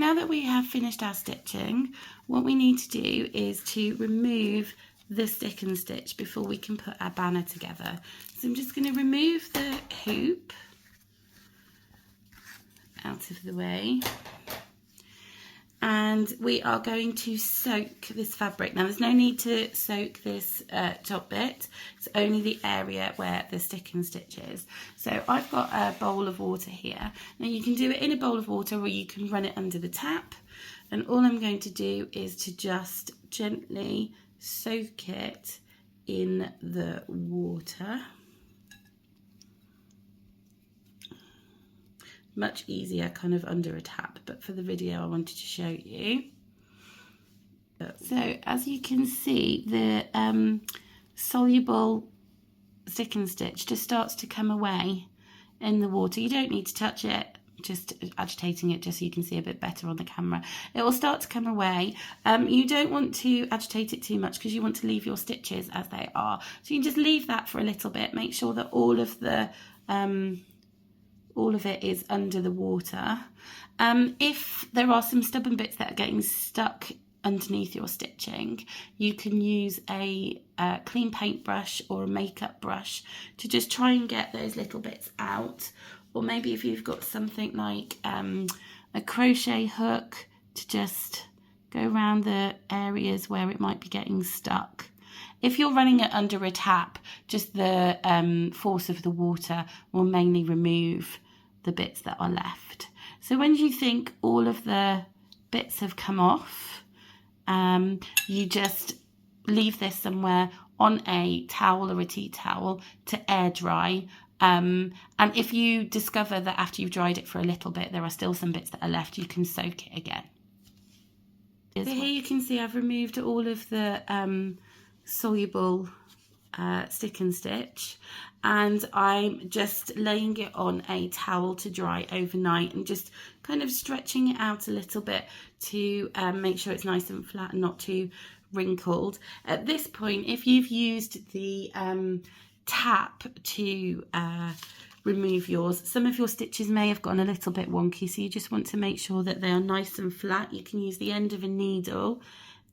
now that we have finished our stitching, what we need to do is to remove the stick and stitch before we can put our banner together. So I'm just going to remove the hoop out of the way, and we are going to soak this fabric. Now there's no need to soak this top bit, it's only the area where the stick and stitch is. So I've got a bowl of water here. Now you can do it in a bowl of water or you can run it under the tap, and all I'm going to do is to just gently soak it in the water. Much easier kind of under a tap, but for the video I wanted to show you. So as you can see, the soluble stick and stitch just starts to come away in the water. You don't need to touch it, just agitating it just so you can see a bit better on the camera. It will start to come away. You don't want to agitate it too much because you want to leave your stitches as they are. So you can just leave that for a little bit. Make sure that all of it is under the water. If there are some stubborn bits that are getting stuck underneath your stitching, you can use a clean paintbrush or a makeup brush to just try and get those little bits out. Or maybe if you've got something like a crochet hook, to just go around the areas where it might be getting stuck. If you're running it under a tap, just the force of the water will mainly remove the bits that are left. So when you think all of the bits have come off, you just leave this somewhere on a towel or a tea towel to air dry. And if you discover that after you've dried it for a little bit, there are still some bits that are left, you can soak it again. So here you can see I've removed all of the soluble stick and stitch, and I'm just laying it on a towel to dry overnight and just kind of stretching it out a little bit to make sure it's nice and flat and not too wrinkled. At this point, if you've used the tap to remove yours, some of your stitches may have gone a little bit wonky, so you just want to make sure that they are nice and flat. You can use the end of a needle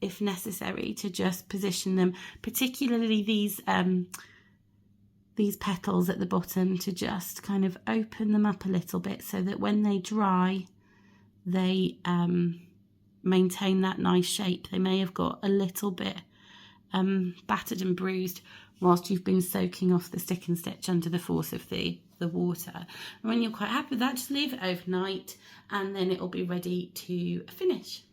if necessary to just position them, particularly these petals at the bottom, to just kind of open them up a little bit so that when they dry they maintain that nice shape. They may have got a little bit battered and bruised whilst you've been soaking off the stick and stitch under the force of the water. And when you're quite happy with that, just leave it overnight and then it will be ready to finish.